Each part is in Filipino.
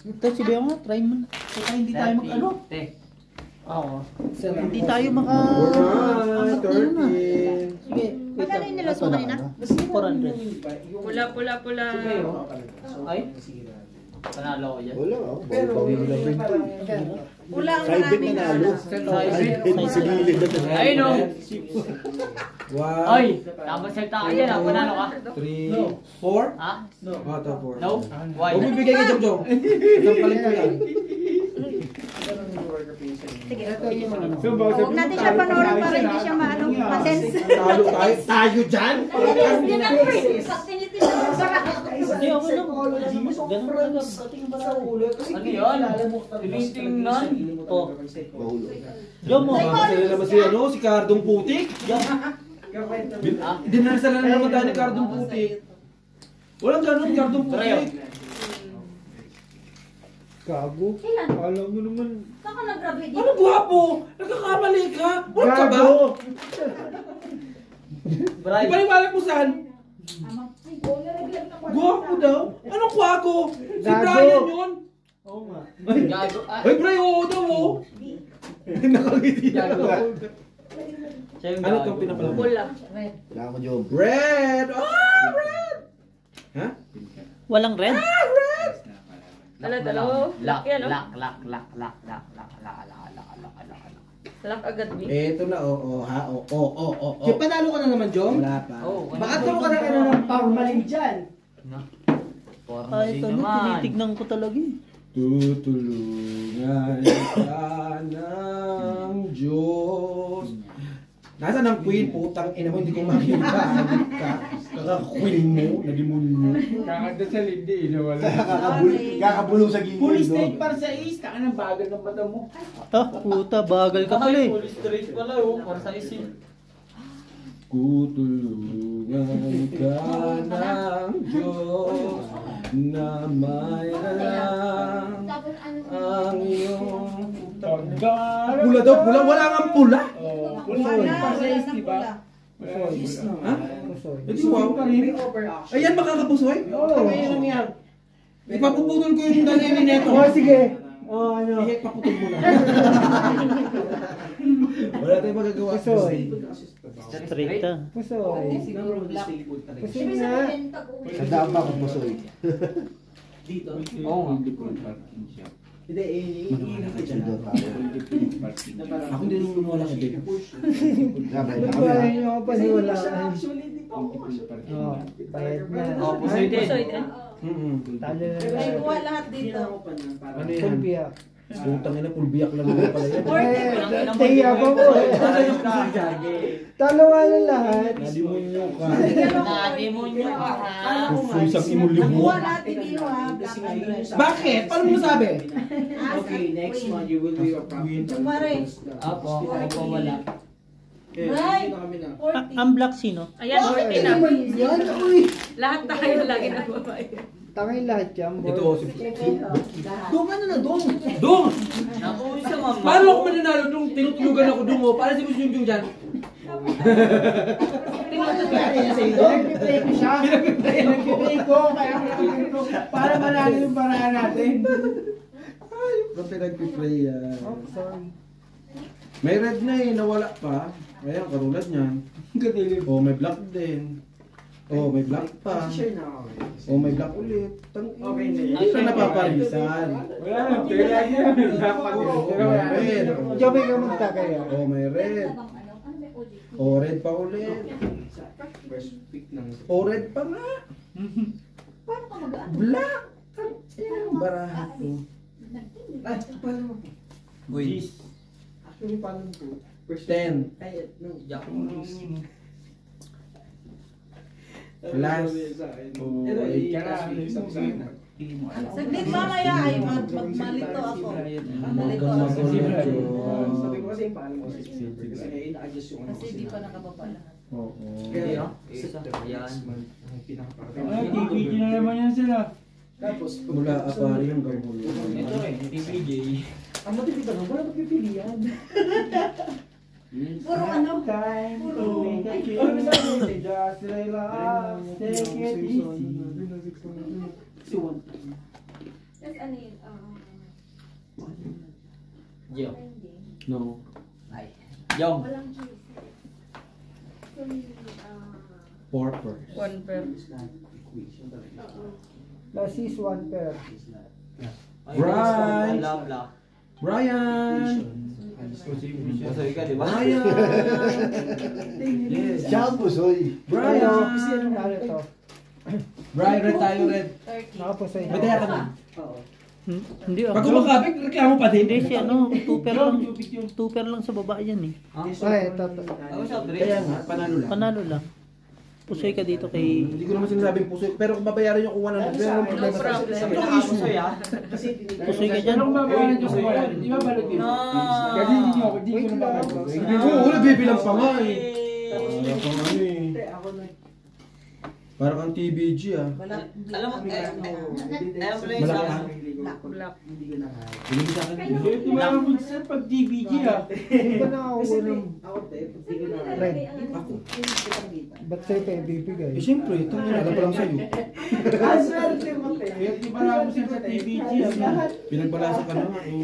Ito si Beo nga, try mo na. Kaya hindi tayo mag-ano. Oo. Hindi tayo maka... Sige. Magkano yung nilos mo kanina? 400. Pula. Ay? Panalo ko yan. Wala ako. Pula ang Saibit marami na na. nalo. Saibit na nalo. Ayun o. One. Ay! Tapos salta ka dyan. Panalo ka. 3, 4. Ha? No. 4. No? Why? Huwag bibigay kay Jom Jom. Isang palit ko yan. Sige. Huwag natin siya panoorin para hindi siya maano, masense. Talo tayo. Tayo dyan. Hindi na po eh. Saktinity na. Hindi ako lang. Ganun talaga. Ano yan? Tinitingnan. O. Diyan mo. Makakasala naman si Cardong Putik. Dinasala na naman tayo ni Cardong Putik. Walang ganun Cardong Putik. Gago. Alam mo naman. Saan ka nag-grabe dito? Ano gwapo? Nagkakamali ka. Wala ka ba? Brian. Ipaliwanag mo saan? Gwapo daw? Anong gwapo? Si Brian yun? Oo nga. Gago. Ay, Brian, oo daw oh. Nakangiti na ako. Ano itong pinapalaman? Pula. Kailangan ko job. Red! Ah! Red! Ha? Walang red? Dalawa. Lock, Yan, no? lock. Lock agad, B. Eto na, oo, ha? Oo. Kaya panalo ka na naman, Jom? Wala pa. Baka turo ka na ng formalin dyan. Ay, ito na, tinitignan ko talaga eh. Tutulungan ka ng Diyos. Nasaan ang queen? Putang ina mo, hindi ko makita. Agad ka. Kaka-queen mo, na demonyo. Kakanta sa lindi, wala. Kakabulong sa gilid. Full straight para sa is, taka ng bagal ng mata mo. Ah, puta, bagal ka pala eh. Full straight pala oh, para sa isin. Tutulungan ka ng Diyos na may alam ang iyong pula daw, pula? Wala nga pula. Full straight para sa is, diba? Ha? Edi wow. Ayan, makakapusoy? Oo. Ipapuputol ko yung daliri neto. Oh, sige. Oh, ano? Ipaputol mo na. Wala tayong magagawa. Pusoy. Straight ah. Pusoy. Pusoy na. Sandaan pa kung pusoy. Dito? Oo nga. Hindi, Ako hindi nung wala ka din. Nagpalay nyo ako paniwalaan. Oo, bayad na. Oo, pusoy din. Pusoy din. Talo na Ay, lang. kuha lahat dito. Ano yan? Pulbiyak. Putang ina, pulbiyak lang naman pala yan. Tahiya ko po. Talo nga na lahat. Nalimunyo ka. Nadimonyo ka ha. Pusoy sa imulibo. Kuha natin dito ha. Black and red. Bakit? Paano mo sabi? Okay, next one, you will be a prophet. Tumari. Apo, ako po wala. Right. 40. Ang black sino? Ayan, 40 na. Yan, uy. Lahat tayo lagi nagbabayad. Tangay lahat yan, boy. Ito si Dong, ano na, dong? Dong! Nakuha sa mama. Paano ako mananalo nung tinutulugan ako Dong mo? Para si Boss Junjun dyan. Pinag-play ko siya. Pinag-play ko. Kaya ko para manalo yung paraan natin. Ba't pinag-play yan? Oh, sorry. May red na eh, nawala pa. Ayan, karulad niyan. Oh, may black din. Oh, may black pa. Oh, may black ulit. Okay, Hindi ka napaparisan. Wala lang, pero lagi namin dapat. Oh, may red. Jobe ka magtakaya. Oh, may red. Oh, red pa ulit. Oh, red pa nga. Black. Ang baraha ko. Ay, paano mo? Uy. Actually, paano po? 10. Ay, no. Last. Oh, Saglit mamaya ay magmalito ako. Malito Huwag ako. kang magulat, Sabi ko kasi paano mo kasi ina-adjust yung Kasi di pa nakababa lahat. Oo. Kaya, isa. Ayan. Tiki na naman yan sila. Tapos, mula apari yung gamulo. Ito rin, TPJ. Ang matindi ka naman, wala magpipili yan. Puro ano? Time Puro. to take it easy. Just relax, take it easy. Yo. No. Yong. Porpers. One pair. Last is 1 pair. Right. Bla bla. Brian! Masabi ka, di ba? Brian! Yes. Ciao, Pusoy. Brian! Ano to? Brian, red tayo, red. Nakapusoy na. Madaya ka na. Hindi ako. Pag kumakapit, reklamo pa din. Hindi siya, ano, two-pair lang sa baba yan eh. Ay, ito. Ako sa Dre. Kaya nga, panalo lang. Panalo lang. Pusoy ka dito kay... Hindi ko naman sinasabing puso, pero kung babayaran nyo kung 100, pero ang problema sa problem. ito Ito issue. issue ya. Pusoy ka dyan. Anong babayaran nyo kung wala? Di ba balot din? Kasi hindi nyo ako, di ko na babalot. Oo, nabibilang pa nga eh. Wala pang ano eh. Parang ang TBG ah. Alam mo, alam mo lang Malaki sa ah. Black. Bilhin sa akin. Ito maraming sir pag DBG ah. Hindi ba nakakuha ng red? Ako. Ba't sa'yo tayo bibigay? Eh siyempre, ito nga, alam pa lang sa'yo. Aswerte mo tayo. Kaya di ba namin sir sa TBG ah. Pinagbalasa ka na nga eh.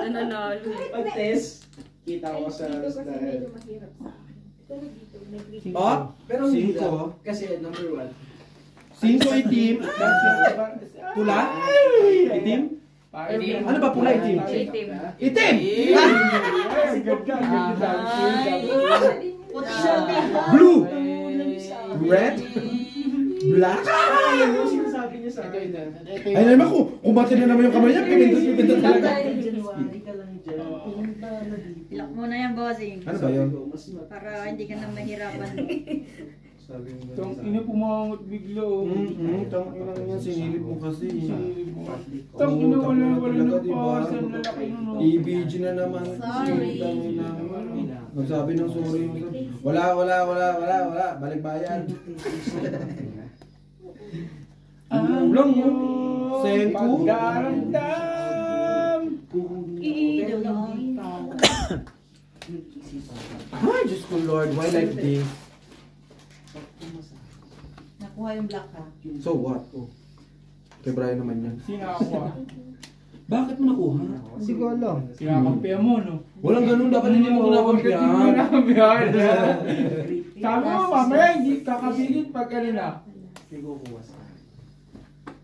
Nanalo. Pag-test, kita ko sa style. Oh, pero 5. Kasi number 1. 5 itim. Pula? Itim? Ano ba pula itim? Itim. Itim! Ay, ganda, ganda. Blue! Red? Black? Ano sinasabi niya sa akin? Ay naman ko, kumati na naman yung kamay niya, pinindot talaga. January ka lang dyan. Pumunta na dito. Lock mo na yan, bossing. Ano ba yun? Para hindi ka na mahirapan. Sabi mo Itong ina pumangot bigla oh. Tang ina niya, sinilip mo kasi. Sinilip mo. Itong ina wala na pawasan, lalaki nun oh. EBG na naman. Sorry. Nagsabi ng sorry. Wala. Balik bayan. Ulang mo. Sengku. Pagdarandam. Ay, Diyos ko Lord, why like this? Nakuha yung black ha. So what? Kay Brian naman yan. Sinakakuha. Bakit mo nakuha? Hindi ko alam. Sinakampiya mo no? Walang ganun, dapat hindi mo kinakampihan. Sinakampiyan. Sabi mo mamaya hindi kakabilit pag ano na. May kukuha sa akin.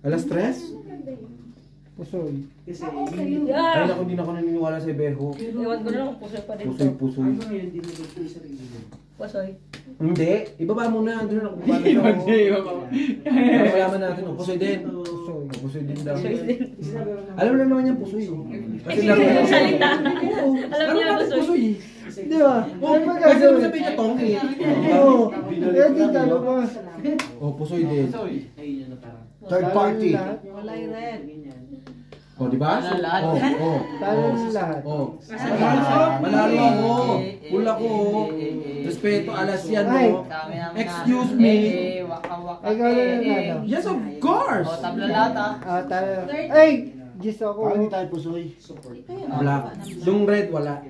Alas stress? Pusoy. Kasi Ay naku, hindi na ako naniniwala sa Ibeho. Iwan ko na lang kung pusoy pa dito. Pusoy. ano yun, dinulog ko yung sarili mo. Pusoy. Hindi, ibaba mo na. Andun na ako. Paano Iba ako? siya, iba pa. Para malaman natin, pusoy din. Pusoy. Pusoy din daw. Pusoy din. Alam mo lang naman yan, pusoy. Kasi Hindi laro ko lang. salita. Oo. Alam niya natin, pusoy. Di ba? Oo, kasi naman sabihin niya tongkit. Oo. Kaya di talo ba? Oh, pusoy din. Ayun yun na parang. Third party. Wala yung red. Ganyan. Oh, di ba? Ano, lahat? Oh. Talo ng lahat. Oh. Manalo ako. Pula ko. Respeto, alas yan, Ay. no? Excuse me. Waka-waka. Ay, ikaw lang yung ano. Yes, of course. O, tabla lahat ah. Ah, talo. Ay! Gis ako. Parang tayo Pusoy. Support. Black. Yung red, wala.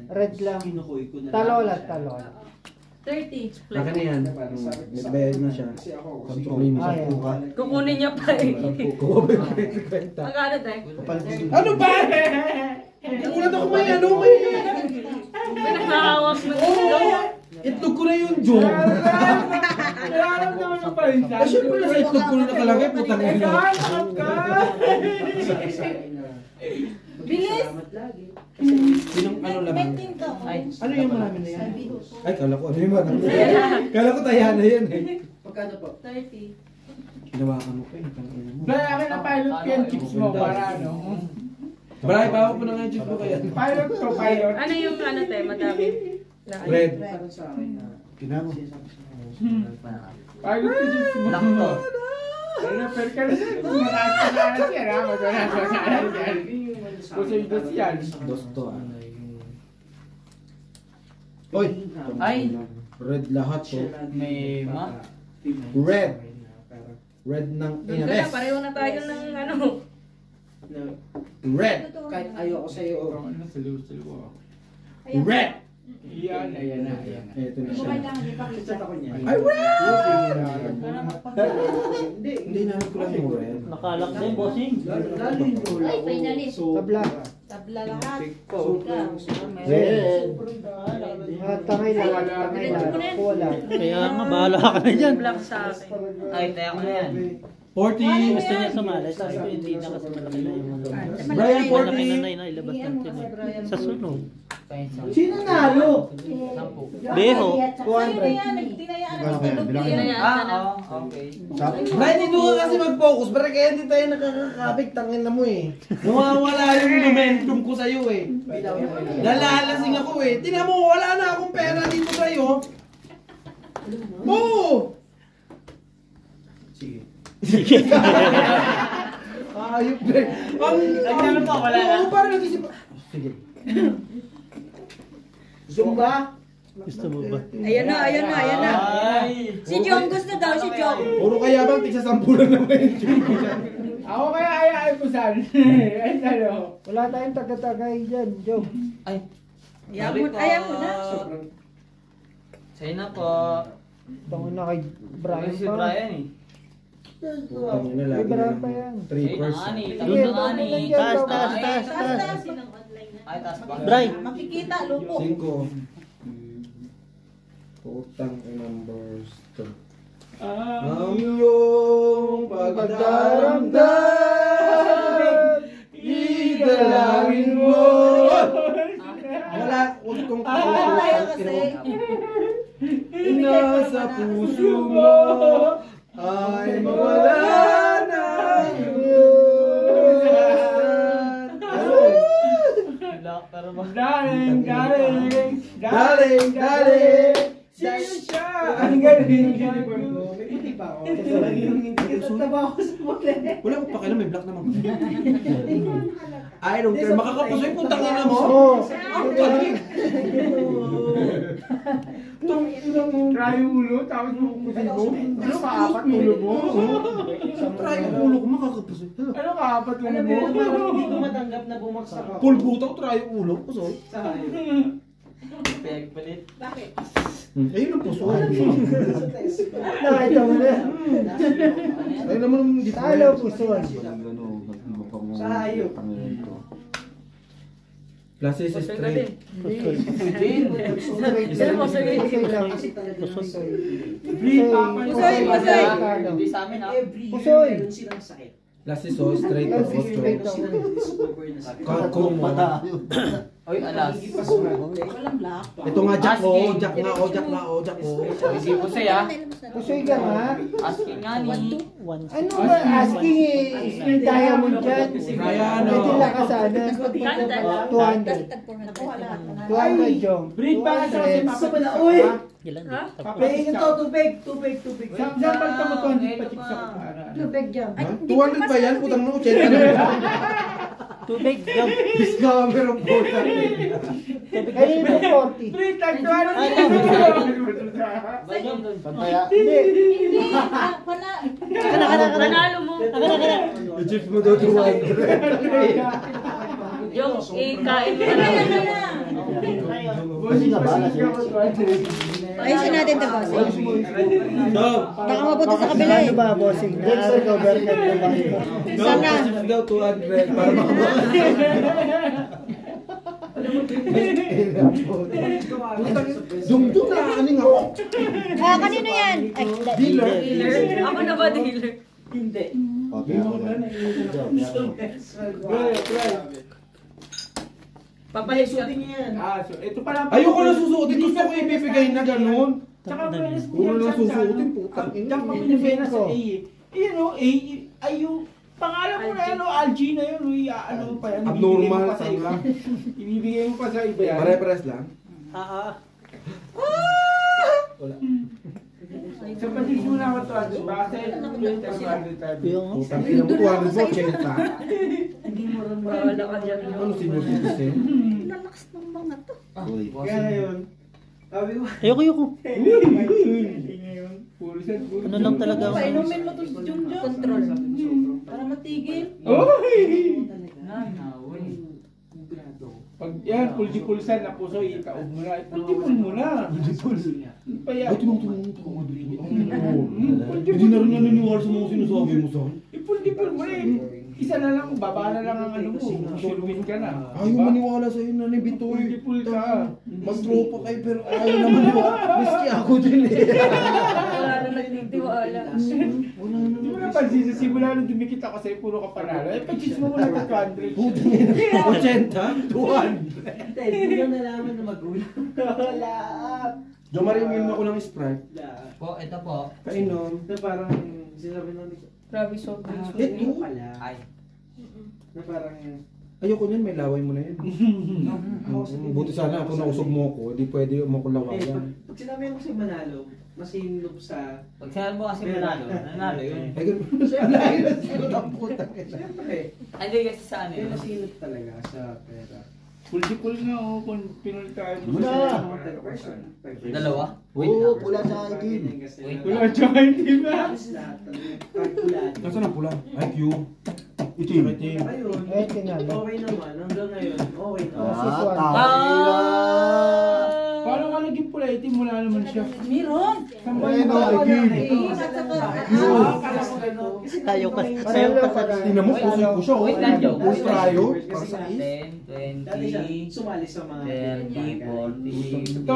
Red lang. Kinukuy ko na. Talo ulit, talo ulit. 30. Akin na yan. May bayad na siya. Kasi ako. Sabi ko, linis Ay, ako ka. Kukunin niya pa eh. Kuha ba yung kwenta? Magkano tayo? Ano ba? Nakulat ako may ano, may... Pinahawak mo dito. Itlog ko na yung joke. Kailangan naman mo pa rin Eh, syempre nasa itlog ko na nakalagay, putang ina. Bilis! Salamat lagi. Sinong ano laman? Ay. Ano yung marami na yan? Ay, kala ko ano yung marami na yan. Kala ko tayaan na yan eh. Pagkano po? 30. Ginawakan mo pa eh. Tangina mo. Dahil akin na pilot ko yung chips mo para ano. Bray, bawa ko na nga yung chips mo kaya. Pilot to, pilot. Ano yung ano tayo, madami? Red. Parang sa akin na. Kinamo. Pilot ko chips mo. Black to. Ano, pero ka na sir, kung mataas ka na alas yan ha, mataas ka na alas yan. Pusoy dos yan. Dos to ah. Oy! Ay. Red lahat to. May ma. Red. Red ng Doon ka na, inares. pareho na tayo ng ano. Red. Kahit ayoko sa'yo. Ano, salo. Red. Yan, ayan na. Ito na Kung siya. kailangan ipakita. Ay, wow! Hindi na ko lang yung red. Nakalak din, bossing. Ay, finalist. Tabla. Tabla lahat. Red. Tangay lang. Wala. Kaya nga, bahala ka na dyan. Ay, tayo ko na yan. 40! Gusto niya sumali, sabi ko hindi na kasi malaki na yung ano. Brian, Malaki 40! na ilabas natin eh. Sa sunod. Sino nalo? Beho. 200. Okay. Brian, hindi ka kasi mag-focus. Pero kaya hindi tayo nakakakapit. Tangin na mo eh. Nawawala yung momentum ko sa'yo eh. Nalalasing ako eh. Tingnan mo, wala na akong pera dito sa'yo. Oo! Sige. Ayop eh. Nagtanong pa, wala na. Oo, parang nag-isip. Sige. Zumba. Gusto mo ba? Ayan na. Ay. Si Jong gusto daw, si Jong. Puro kaya bang tigsa 10 lang naman yung Ako kaya ayaw ko saan. Ay, ano. Wala tayong taga-tagay dyan, Joe. Ay. Ayaw mo na. Sa'yo na po. Tango na kay Brian Si pa. Brian eh. Putang ina, May lagi Brian na pa yan. 3%. Tatlo na ani. Taas. Ay, taas pa. Bray. Makikita, lupo. 5. Putang numbers. Ah. Ang iyong pagdaramdam, idalangin mo. Wala, huwag kong Tayo kasi. nasa puso mo ay mawala na Pero ba? Darling. Sino siya? Ang galing. Wala ko pakialam, may black naman. I don't care, makakapusoy putang ina mo. Oo. Ang galing. Try yung ulo, tapos kukusin mo. Ano kaapat ulo mo? Try yung ulo ko, makakapusoy. Ano kaapat ulo mo? Hindi ko matanggap na bumagsak ako. Pulbuto ko, try yung ulo ko, soy. Pegpalit. Bakit? Ayun ang puso. Nakita mo na. Ayun naman dito. Talo puso. Sayo. Classes is straight. Pusoy. Hindi sa amin ah. Pusoy. Meron silang sakit. Classes so straight to Classes straight otro. to. Kako mo. Oy, alas. Walang black. Ito nga Jack ko, Jack nga. Hindi po siya. Pusoy ka nga. Asking nga ni. Ano ba asking eh? May diamond dyan. Kaya ano? May tila ka sana. 200. 200 Jong. Breed ba sa kasi 200. papapala? Uy! Ilan? Pahingin to, tubig. Sample ka mo 200 patik sa kumara. Tubig dyan. Ha? 200 ba yan? Putang no, 80 na. Tubig, jump. Scammer ang puta. Kaya yung 40. Breed, tag 200. Hindi. Hindi. Panalo mo. I-chips mo daw 200. Yung ikain mo na. Ayusin natin ito, bossing. Dog. Baka mapunta sa kabila eh. Ano ba, bossing? Na-recover ka na ba? Dog, i-chips daw 200 para makabakas. Dumdum na aning ako. Kanino yan? Ay, Dealer. Ako na ba dealer? Hindi. Papayasutin niya yan. So, ito pala. Ayoko na susuotin. Gusto ko ibibigay na ganun. Tsaka fairness po Ulo yan na susuotin, putang ina. Diyan pa pinibena sa A eh. Yan o, A, ay yung pangalan mo na ano, Algie na yun. Ano pa yan? Abnormal, Ibibigay mo pa sa iba. tangla. Ibibigay mo pa sa iba yan. Pare-pares lang. Wala. Sa pasisyo na ako to, baka sa 200 tayo. Putang ina mo, 200 mo, check pa. Wala ka dyan. Ano senior citizen? Lalakas ng mga to. Kaya ngayon, sabi ko, Ayoko. hindi ngayon, puro sa puro. Ano lang talaga ako. Painumin mo to si Junjun. Control. Para matigil. Oy! Nanaw. Pag yan, puldi-pulsan na puso, itaob mo na. Puldi-pul mo na. Puldi-pul. Ay, tinutulungan ko ako dito. Hindi na rin naniniwala sa mga sinasabi mo sa akin. Ipuldi-pul mo eh. Isa na lang, baba na lang ang ano mo. Suluin ka na. Ayaw maniwala sa'yo na nabitoy. Puldi-pul ka. Mag-tropa kayo pero ayaw naman maniwala. Miski ako din eh. Wala na nagtitiwala. Hindi mo napansin sa simula nung dumikit ako sa'yo, puro ka panalo. Eh, pag-cheese mo mula ka 200. 80? 200? Hindi ko nalaman na magulang. Wala. Jomari, uminom ako ng Sprite. Po, ito po. Kainom. Na parang sinabi namin ko. Grabe soft drinks. ito pala. Ay. Na parang Ayoko niyan, may laway mo na yun. Buti sana kung nausog mo ako, hindi pwede makulawayan. pag sinabi ko si Manalo, masinlop sa... Pag sinabi mo kasi manalo, nanalo yun. Ay, ganun. Siyempre, sino ang putang ina. Siyempre, Hindi kasi sa ano may yun. masinlop talaga sa pera. Puldi-pul nga ako kung pinultahan mo. Dalawa? Oo, pula sa itim. Wala tsaka hindi ba? Lahat talaga. Kalkulado. Nasaan ang pula? IQ. Itim. Ayun, Eh, tingnan. okay naman. Hanggang ngayon, okay naman. Paano ka naging pula itim? Wala naman siya. Meron! Ayun, itim. Tayo pa sa Tingnan mo, pusoy ko siya. Wait lang, Joe. Pusoy tayo. Dati siya, sumali sa mga 30, 20, 30, 40. Ito,